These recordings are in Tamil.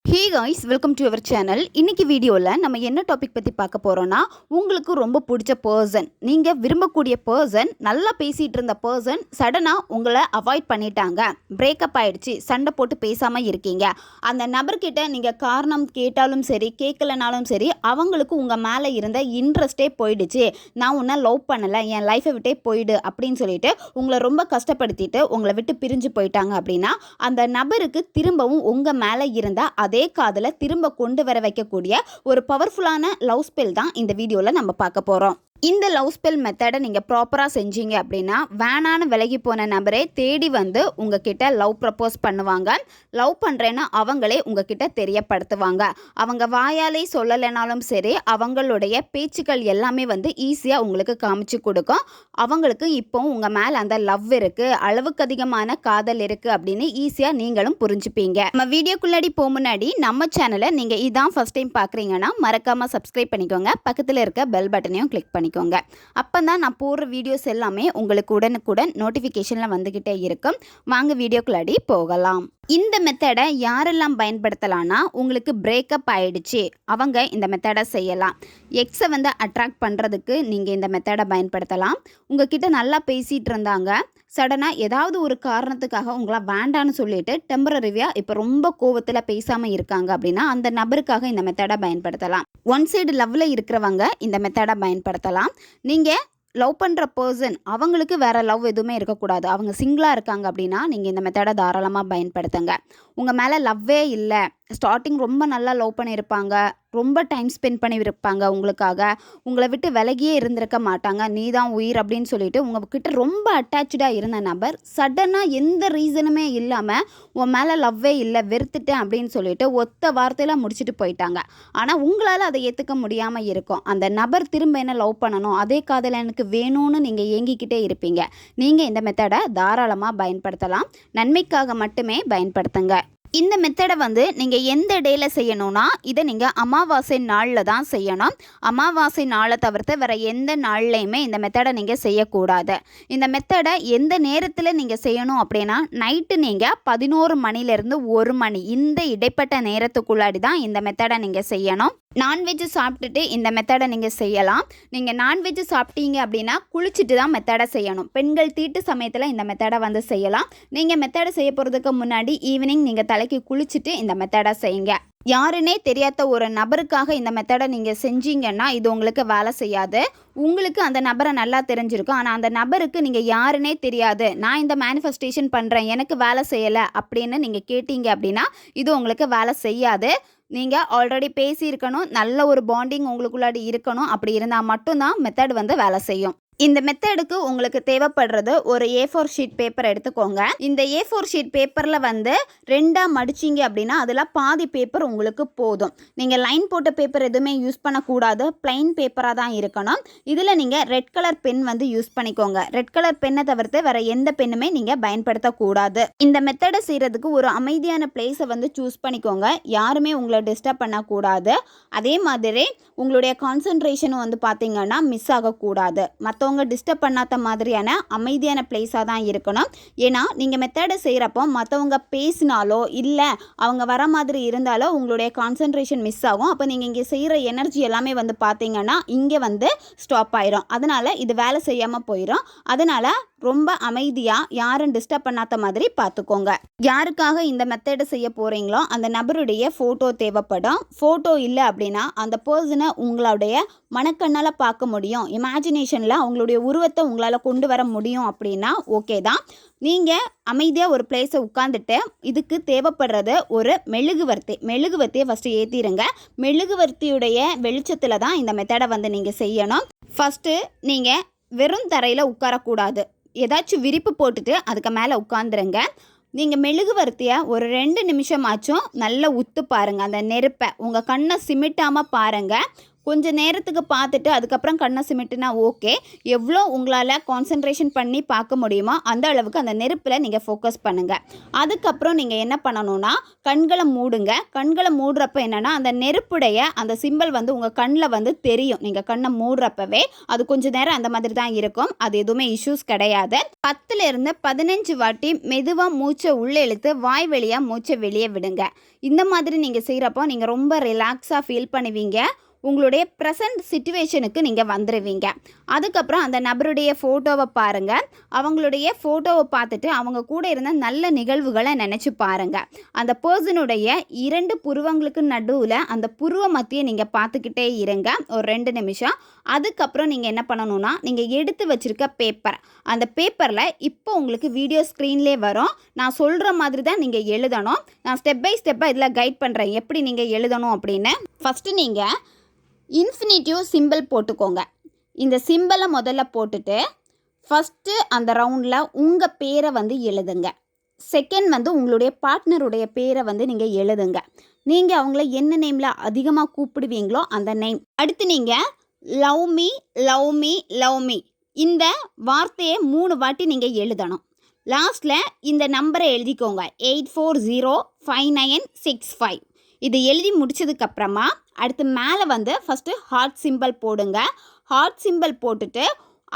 Hey guys, welcome to our channel. இன்றைக்கி வீடியோவில் நம்ம என்ன டாபிக் பற்றி பார்க்க போகிறோன்னா, உங்களுக்கு ரொம்ப பிடிச்ச பர்சன், நீங்கள் விரும்பக்கூடிய பர்சன், நல்லா பேசிகிட்டு இருந்த பர்சன் சடனாக உங்களை அவாய்ட் பண்ணிட்டாங்க, பிரேக்கப் ஆகிடுச்சு, சண்டை போட்டு பேசாமல் இருக்கீங்க. அந்த நபர்கிட்ட நீங்கள் காரணம் கேட்டாலும் சரி கேட்கலனாலும் சரி, அவங்களுக்கு உங்கள் மேலே இருந்த இன்ட்ரெஸ்ட்டே போயிடுச்சு. நான் உன்னை லவ் பண்ணலை, என் லைஃப்பை விட்டே போயிடு அப்படின்னு சொல்லிட்டு உங்களை ரொம்ப கஷ்டப்படுத்திட்டு உங்களை விட்டு பிரிஞ்சு போயிட்டாங்க அப்படின்னா, அந்த நபருக்கு திரும்பவும் உங்கள் மேலே இருந்த அதே காதல திரும்ப கொண்டு வர வைக்கக்கூடிய ஒரு பவர்ஃபுல்லான லவ் ஸ்பெல் தான் இந்த வீடியோவில் நம்ம பார்க்க போகிறோம். இந்த லவ் ஸ்பெல் மெத்தடை நீங்கள் ப்ராப்பராக செஞ்சீங்க அப்படின்னா, வேணான்னு விலகி போன நபரே தேடி வந்து உங்ககிட்ட லவ் ப்ரப்போஸ் பண்ணுவாங்க. லவ் பண்ணுறேன்னு அவங்களே உங்ககிட்ட தெரியப்படுத்துவாங்க. அவங்க வாயாலே சொல்லலைனாலும் சரி, அவங்களுடைய பேச்சுக்கள் எல்லாமே வந்து ஈஸியாக உங்களுக்கு காமிச்சு கொடுக்கும். அவங்களுக்கு இப்போ உங்கள் மேலே அந்த லவ் இருக்குது, அளவுக்கு அதிகமான காதல் இருக்குது அப்படின்னு ஈஸியாக நீங்களும் புரிஞ்சுப்பீங்க. நம்ம வீடியோக்குள்ளாடி போக முன்னாடி நம்ம சேனலை நீங்கள் இதான் ஃபஸ்ட் டைம் பார்க்குறீங்கன்னா மறக்காமல் சப்ஸ்கிரைப் பண்ணிக்கோங்க. பக்கத்தில் இருக்க பெல் பட்டனையும் கிளிக் பண்ணிக்கோங்க. அப்போ தான் நான் போடுற வீடியோஸ் எல்லாமே உங்களுக்கு உடனுக்குடன் நோட்டிஃபிகேஷனில் வந்துக்கிட்டே இருக்கும். வாங்க வீடியோக்குள்ளாடி போகலாம். இந்த மெத்தடை யாரெல்லாம் பயன்படுத்தலாம்னா, உங்களுக்கு பிரேக்கப் ஆகிடுச்சு அவங்க இந்த மெத்தடை செய்யலாம். எக்ஸை வந்து அட்ராக்ட் பண்ணுறதுக்கு நீங்கள் இந்த மெத்தடை பயன்படுத்தலாம். உங்ககிட்ட நல்லா பேசிகிட்டு இருந்தாங்க, சடனாக ஏதாவது ஒரு காரணத்துக்காக உங்களை வேண்டான்னு சொல்லிட்டு டெம்பரரியாக இப்போ ரொம்ப கோவத்தில் பேசாமல் இருக்காங்க அப்படின்னா, அந்த நபருக்காக இந்த மெத்தடை பயன்படுத்தலாம். ஒன் சைடு லவ்வில் இருக்கிறவங்க இந்த மெத்தடை பயன்படுத்தலாம். நீங்கள் லவ் பண்ணுற பர்சன் அவங்களுக்கு வேறு லவ் எதுவுமே இருக்கக்கூடாது, அவங்க சிங்கிளாக இருக்காங்க அப்படின்னா நீங்கள் இந்த மெத்தடை தாராளமாக பயன்படுத்துங்க. உங்கள் மேலே லவ்வே இல்லை, ஸ்டார்டிங் ரொம்ப நல்லா லவ் பண்ணியிருப்பாங்க, ரொம்ப டைம் ஸ்பெண்ட் பண்ணியிருப்பாங்க உங்களுக்காக, உங்களை விட்டு விலகியே இருந்திருக்க மாட்டாங்க, நீ தான் உயிர் அப்படின்னு சொல்லிட்டு உங்ககிட்ட ரொம்ப அட்டாச்சாக இருந்த நபர் சடனாக எந்த ரீசனுமே இல்லாமல் உன் மேலே லவ்வே இல்லை, வெறுத்துட்டேன் அப்படின்னு சொல்லிட்டு ஒத்த வார்த்தையில் முடிச்சுட்டு போயிட்டாங்க. ஆனால் உங்களால் அதை ஏற்றுக்க முடியாமல் இருக்கும். அந்த நபர் திரும்ப என்ன லவ் பண்ணணும், அதே காதல் எனக்கு வேணும்னு நீங்கள் ஏங்கிக்கிட்டே இருப்பீங்க. நீங்கள் இந்த மெத்தடை தாராளமாக பயன்படுத்தலாம். நன்மைக்காக மட்டுமே பயன்படுத்துங்க. இந்த மெத்தடை வந்து நீங்கள் எந்த டேயில் செய்யணும்னா, இதை நீங்கள் அமாவாசை நாளில் தான் செய்யணும். அமாவாசை நாளை தவிர்த்து வேறு எந்த நாள்லையுமே இந்த மெத்தடை நீங்கள் செய்யக்கூடாது. இந்த மெத்தடை எந்த நேரத்தில் நீங்கள் செய்யணும் அப்படின்னா, நைட்டு நீங்கள் 11 மணிலேருந்து 1 மணி இந்த இடைப்பட்ட நேரத்துக்குள்ளாடி தான் இந்த மெத்தடை நீங்கள் செய்யணும். நான்வெஜ் சாப்பிட்டுட்டு இந்த மெத்தடை நீங்கள் செய்யலாம். நீங்கள் நான்வெஜ் சாப்பிட்டீங்க அப்படின்னா குளிச்சுட்டு தான் மெத்தடை செய்யணும். பெண்கள் தீட்டு சமயத்தில் இந்த மெத்தடை வந்து செய்யலாம். நீங்கள் மெத்தடை செய்ய போகிறதுக்கு முன்னாடி ஈவினிங் நீங்கள் தலைக்கு குளிச்சுட்டு இந்த மெத்தடை செய்யுங்க. யாருன்னே தெரியாத ஒரு நபருக்காக இந்த மெத்தடை நீங்கள் செஞ்சீங்கன்னா இது உங்களுக்கு வேலை செய்யாது. உங்களுக்கு அந்த நபரை நல்லா தெரிஞ்சிருக்கும், ஆனால் அந்த நபருக்கு நீங்கள் யாருன்னே தெரியாது, நான் இந்த மேனிஃபெஸ்டேஷன் பண்ணுறேன் எனக்கு வேலை செய்யலை அப்படின்னு நீங்கள் கேட்டீங்க அப்படின்னா இது உங்களுக்கு வேலை செய்யாது. நீங்கள் ஆல்ரெடி பேசியிருக்கணும், நல்ல ஒரு பாண்டிங் உங்களுக்குள்ளாடி இருக்கணும். அப்படி இருந்தால் மட்டும்தான் மெத்தட் வந்து வேலை செய்யும். இந்த மெத்தடுக்கு உங்களுக்கு தேவைப்படுறது ஒரு A4 ஷீட் பேப்பர் எடுத்துக்கோங்க. இந்த A4 ஷீட் பேப்பரில் வந்து 2ஆக மடிச்சிங்க அப்படின்னா அதில் பாதி பேப்பர் உங்களுக்கு போதும். நீங்கள் லைன் போட்ட பேப்பர் எதுவுமே யூஸ் பண்ணக்கூடாது, பிளைன் பேப்பராக தான் இருக்கணும். இதில் நீங்கள் ரெட் கலர் பென் வந்து யூஸ் பண்ணிக்கோங்க. ரெட் கலர் பென்னை தவிர்த்து வேறு எந்த பெண்ணுமே நீங்கள் பயன்படுத்தக்கூடாது. இந்த மெத்தடை செய்கிறதுக்கு ஒரு அமைதியான பிளேஸை வந்து சூஸ் பண்ணிக்கோங்க. யாருமே உங்களை டிஸ்டர்ப் பண்ணக்கூடாது. அதே மாதிரி உங்களுடைய கான்சன்ட்ரேஷனும் வந்து பார்த்திங்கன்னா மிஸ் ஆகக்கூடாது. மற்றவங்க டிஸ்டர்ப் பண்ணாத மாதிரியான அமைதியான பிளேஸாக தான் இருக்கணும். ஏன்னா நீங்கள் மெத்தடை செய்கிறப்போ மற்றவங்க பேசினாலோ இல்லை அவங்க வர மாதிரி இருந்தாலோ உங்களுடைய கான்சன்ட்ரேஷன் மிஸ் ஆகும். அப்போ நீங்கள் இங்கே செய்கிற எனர்ஜி எல்லாமே வந்து பார்த்தீங்கன்னா இங்கே வந்து ஸ்டாப் ஆயிரும். அதனால் இது வேலை செய்யாமல் போயிடும். அதனால் ரொம்ப அமைதியாக யாரும் டிஸ்டர்ப் பண்ணாத மாதிரி பார்த்துக்கோங்க. யாருக்காக இந்த மெத்தடை செய்ய போகிறீங்களோ அந்த நபருடைய ஃபோட்டோ தேவைப்படும். ஃபோட்டோ இல்லை அப்படின்னா அந்த பர்சனை உங்களுடைய மனக்கண்ணால் பார்க்க முடியும், இமேஜினேஷனில் அவங்களுடைய உருவத்தை உங்களால் கொண்டு வர முடியும் அப்படின்னா ஓகே தான். நீங்கள் அமைதியாக ஒரு பிளேஸை உட்காந்துட்டு இதுக்கு தேவைப்படுறது ஒரு மெழுகுவர்த்தியை ஃபஸ்ட்டு ஏற்றிடுங்க. மெழுகுவர்த்தியுடைய வெளிச்சத்தில் தான் இந்த மெத்தடை வந்து நீங்கள் செய்யணும். ஃபஸ்ட்டு நீங்கள் வெறும் தரையில் உட்காரக்கூடாது, ஏதாச்சும் விரிப்பு போட்டுட்டு அதுக்கு மேலே உட்காந்துருங்க. நீங்கள் மெழுகுவர்த்தியை ஒரு 2 நிமிஷமாச்சும் நல்லா உத்து பாருங்கள். அந்த நெருப்பை உங்கள் கண்ணை சிமிட்டாமல் பாருங்கள். கொஞ்ச நேரத்துக்கு பார்த்துட்டு அதுக்கப்புறம் கண்ணை சிமிட்டுனா ஓகே. எவ்வளோ உங்களால் கான்சன்ட்ரேஷன் பண்ணி பார்க்க முடியுமோ அந்த அளவுக்கு அந்த நெருப்பில் நீங்கள் ஃபோக்கஸ் பண்ணுங்கள். அதுக்கப்புறம் நீங்கள் என்ன பண்ணணும்னா கண்களை மூடுங்க. கண்களை மூடுறப்ப என்னென்னா அந்த நெருப்புடைய அந்த சிம்பல் வந்து உங்கள் கண்ணில் வந்து தெரியும். நீங்கள் கண்ணை மூடுறப்பவே அது கொஞ்சம் நேரம் அந்த மாதிரி தான் இருக்கும். அது எதுவுமே இஷ்யூஸ் கிடையாது. 10லிருந்து 15 வாட்டி மெதுவாக மூச்சை உள்ளே இழுத்து வாய் வழியாக மூச்சை வெளியே விடுங்க. இந்த மாதிரி நீங்கள் செய்கிறப்போ நீங்கள் ரொம்ப ரிலாக்ஸாக ஃபீல் பண்ணுவீங்க. உங்களுடைய ப்ரெசன்ட் சிச்சுவேஷனுக்கு நீங்கள் வந்துடுவீங்க. அதுக்கப்புறம் அந்த நபருடைய ஃபோட்டோவை பாருங்கள். அவங்களுடைய ஃபோட்டோவை பார்த்துட்டு அவங்க கூட இருந்த நல்ல நிகழ்வுகளை நினச்சி பாருங்கள். அந்த பர்சனுடைய 2 புருவங்களுக்கு நடுவில் அந்த புருவ மத்தியை நீங்கள் பார்த்துக்கிட்டே இருங்க ஒரு 2 நிமிஷம். அதுக்கப்புறம் நீங்கள் என்ன பண்ணணும்னா நீங்கள் எடுத்து வச்சுருக்க பேப்பர், அந்த பேப்பரில் இப்போ உங்களுக்கு வீடியோ ஸ்க்ரீன்லேயே வரும். நான் சொல்கிற மாதிரி தான் நீங்கள் எழுதணும். நான் ஸ்டெப் பை ஸ்டெப்பாக இதில் கைட் பண்ணுறேன் எப்படி நீங்கள் எழுதணும் அப்படின்னு. ஃபஸ்ட்டு நீங்கள் இன்ஃபினிட்டிவ் சிம்பிள் போட்டுக்கோங்க. இந்த சிம்பிளை முதல்ல போட்டுட்டு ஃபஸ்ட்டு அந்த ரவுண்டில் உங்கள் பேரை வந்து எழுதுங்க. செகண்ட் வந்து உங்களுடைய பார்ட்னருடைய பேரை வந்து நீங்கள் எழுதுங்க. நீங்கள் அவங்கள என்ன நேமில் அதிகமாக கூப்பிடுவீங்களோ அந்த நேம். அடுத்து நீங்கள் love me love me love me இந்த வார்த்தையை 3 வாட்டி நீங்கள் எழுதணும். லாஸ்ட்டில் இந்த நம்பரை எழுதிக்கோங்க 84059655. இது எழுதி முடிச்சதுக்கப்புறமா அடுத்து மேலே வந்து ஃபஸ்ட்டு ஹார்ட் சிம்பிள் போடுங்க. ஹார்ட் சிம்பிள் போட்டுட்டு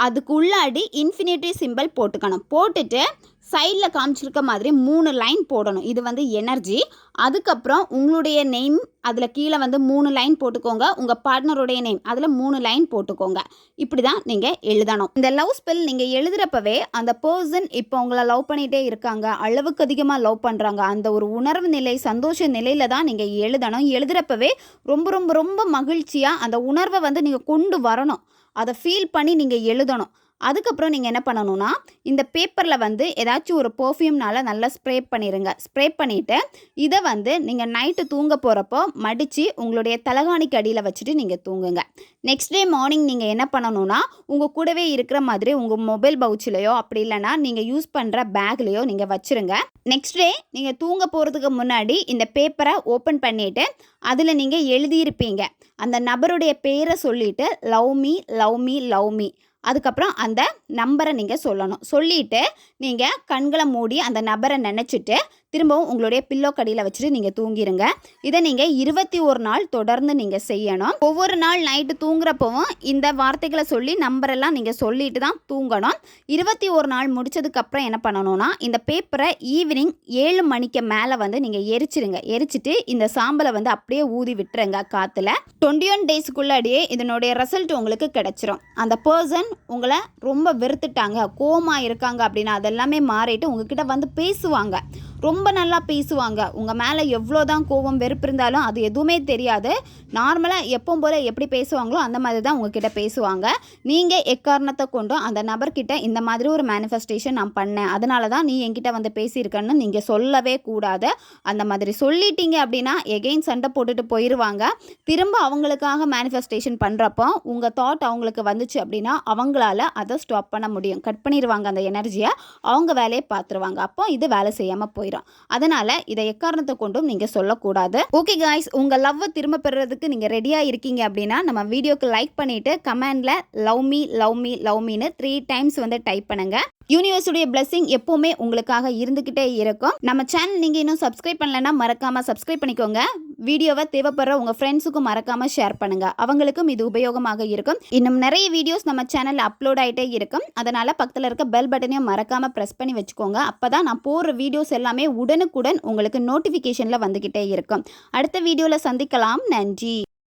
அதுக்குள்ளாடி இன்ஃபினிட்டி சிம்பிள் போட்டுக்கணும். போட்டுட்டு சைடில் காமிச்சிருக்க மாதிரி 3 லைன் போடணும். இது வந்து எனர்ஜி. அதுக்கப்புறம் உங்களுடைய நேம் அதில் கீழே வந்து 3 லைன் போட்டுக்கோங்க. உங்கள் பார்ட்னருடைய நேம் அதில் 3 லைன் போட்டுக்கோங்க. இப்படி தான் நீங்கள் எழுதணும். இந்த லவ் ஸ்பெல் நீங்கள் எழுதுகிறப்பவே அந்த பர்சன் இப்போ உங்களை லவ் பண்ணிகிட்டே இருக்காங்க, அளவுக்கு அதிகமாக லவ் பண்ணுறாங்க, அந்த ஒரு உணர்வு நிலை சந்தோஷ நிலையில் தான் நீங்கள் எழுதணும். எழுதுகிறப்பவே ரொம்ப ரொம்ப ரொம்ப மகிழ்ச்சியாக அந்த உணர்வை வந்து நீங்கள் கொண்டு வரணும். அதை ஃபீல் பண்ணி நீங்கள் எழுதணும். அதுக்கப்புறம் நீங்கள் என்ன பண்ணணும்னா இந்த பேப்பரில் வந்து ஏதாச்சும் ஒரு பர்ஃப்யூம்னால் நல்லா ஸ்ப்ரே பண்ணிடுங்க. ஸ்ப்ரே பண்ணிவிட்டு இதை வந்து நீங்கள் நைட்டு தூங்க போகிறப்போ மடித்து உங்களுடைய தலகாணிக்கு அடியில் வச்சுட்டு நீங்கள் தூங்குங்க. நெக்ஸ்ட் டே மார்னிங் நீங்கள் என்ன பண்ணணும்னா உங்கள் கூடவே இருக்கிற மாதிரி உங்கள் மொபைல் பவுச்சிலையோ அப்படி இல்லைனா நீங்கள் யூஸ் பண்ணுற பேக்லேயோ நீங்கள் வச்சுருங்க. நெக்ஸ்ட் டே நீங்கள் தூங்க போகிறதுக்கு முன்னாடி இந்த பேப்பரை ஓப்பன் பண்ணிவிட்டு அதில் நீங்கள் எழுதியிருப்பீங்க அந்த நபருடைய பேரை சொல்லிவிட்டு love me love me love me. அதுக்கப்புறம் அந்த நம்பரை நீங்கள் சொல்லணும். சொல்லிவிட்டு நீங்கள் கண்களை மூடி அந்த நபரை நினச்சிட்டு திரும்பவும் உங்களுடைய பில்லோ கடியில் வச்சுட்டு நீங்கள் தூங்கிடுங்க. இதை நீங்கள் 21 நாள் தொடர்ந்து நீங்கள் செய்யணும். ஒவ்வொரு நாள் நைட்டு தூங்குறப்பவும் இந்த வார்த்தைகளை சொல்லி நம்பரெல்லாம் நீங்கள் சொல்லிட்டு தான் தூங்கணும். 21 நாள் முடிச்சதுக்கப்புறம் என்ன பண்ணணும்னா இந்த பேப்பரை ஈவினிங் 7 மணிக்கு மேலே வந்து நீங்கள் எரிச்சிடுங்க. எரிச்சிட்டு இந்த சாம்பலை வந்து அப்படியே ஊதி விட்டுருங்க காற்றுல. 21 டேஸுக்குள்ளாடியே இதனுடைய ரிசல்ட் உங்களுக்கு கிடைச்சிரும். அந்த பர்சன் உங்களை ரொம்ப வெறுத்துட்டாங்க, கோவமாக இருக்காங்க அப்படின்னா அதெல்லாமே மாறிட்டு உங்ககிட்ட வந்து பேசுவாங்க. ரொம்ப நல்லா பேசுவாங்க. உங்கள் மேலே எவ்வளோ தான் கோபம் வெறுப்பு இருந்தாலும் அது எதுவுமே தெரியாது. நார்மலாக எப்பவும் போல் எப்படி பேசுவாங்களோ அந்த மாதிரி தான் உங்ககிட்ட பேசுவாங்க. நீங்கள் எக்காரணத்தை கொண்டும் அந்த நபர்கிட்ட இந்த மாதிரி ஒரு மேனிஃபெஸ்டேஷன் நான் பண்ணேன், அதனால தான் நீ என்கிட்ட வந்து பேசியிருக்கன்னு நீங்கள் சொல்லவே கூடாது. அந்த மாதிரி சொல்லிட்டீங்க அப்படின்னா எகெயின் சண்டை போட்டுட்டு போயிடுவாங்க. திரும்ப அவங்களுக்காக மேனிஃபெஸ்டேஷன் பண்ணுறப்போ உங்கள் தாட் அவங்களுக்கு வந்துச்சு அப்படின்னா அவங்களால அதை ஸ்டாப் பண்ண முடியும். கட் பண்ணிடுவாங்க அந்த எனர்ஜியை, அவங்க வேலையை பார்த்துருவாங்க. அப்போ இது வேலை செய்யாமல் போயிடும். அதனால இதை எக்காரணத்தை கொண்டும் நீங்க சொல்லக்கூடாது. ஓகே காய்ஸ், உங்க லவ்வை திரும்ப பெறுறதுக்கு நீங்க ரெடியா இருக்கீங்க அப்படின்னா நம்ம வீடியோக்கு லைக் பண்ணிட்டு கமெண்ட்ல love me love me love மீன்னு 3 டைம்ஸ் வந்து டைப் பண்ணுங்க. யூனிவர்ஸுடைய பிளெஸிங் எப்பவுமே உங்களுக்காக இருந்துகிட்டே இருக்கும். நம்ம சேனல் நீங்க இன்னும் சப்ஸ்கிரைப் பண்ணலன்னா மறக்காம சப்ஸ்கிரைப் பண்ணிக்கோங்க. வீடியோவை தேவைப்படுற உங்க ஃப்ரெண்ட்ஸுக்கும் மறக்காம ஷேர் பண்ணுங்க, அவங்களுக்கும் இது உபயோகமாக இருக்கும். இன்னும் நிறைய வீடியோஸ் நம்ம சேனல்ல அப்லோட் ஆகிட்டே இருக்கும். அதனால பக்கத்தில் இருக்க பெல் பட்டனையும் மறக்காம ப்ரெஸ் பண்ணி வச்சுக்கோங்க. அப்பதான் நான் போடுற வீடியோஸ் எல்லாமே உடனுக்குடன் உங்களுக்கு நோட்டிஃபிகேஷன்ல வந்துகிட்டே இருக்கும். அடுத்த வீடியோல சந்திக்கலாம். நன்றி.